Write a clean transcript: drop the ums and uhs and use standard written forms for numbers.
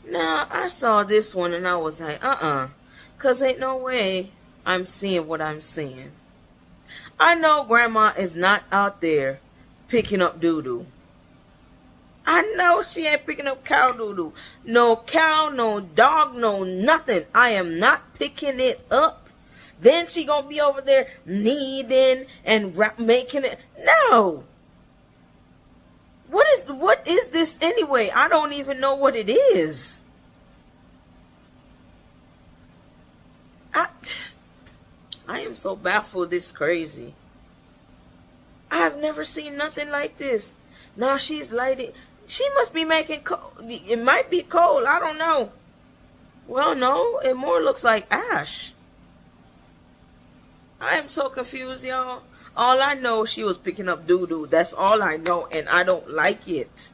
Now, I saw this one and I was like, because ain't no way I'm seeing what I'm seeing. I know Grandma is not out there picking up doo-doo. I know she ain't picking up cow doo-doo. No cow, no dog, no nothing. I am not picking it up. Then she gonna be over there kneading and making it. No. What is this anyway? I don't even know what it is. I am so baffled. It's crazy. I have never seen nothing like this. Now she's lighting. She must be making coal. It might be coal. I don't know. Well, no. It more looks like ash. I am so confused, y'all. All I know, she was picking up doo-doo. That's all I know, and I don't like it.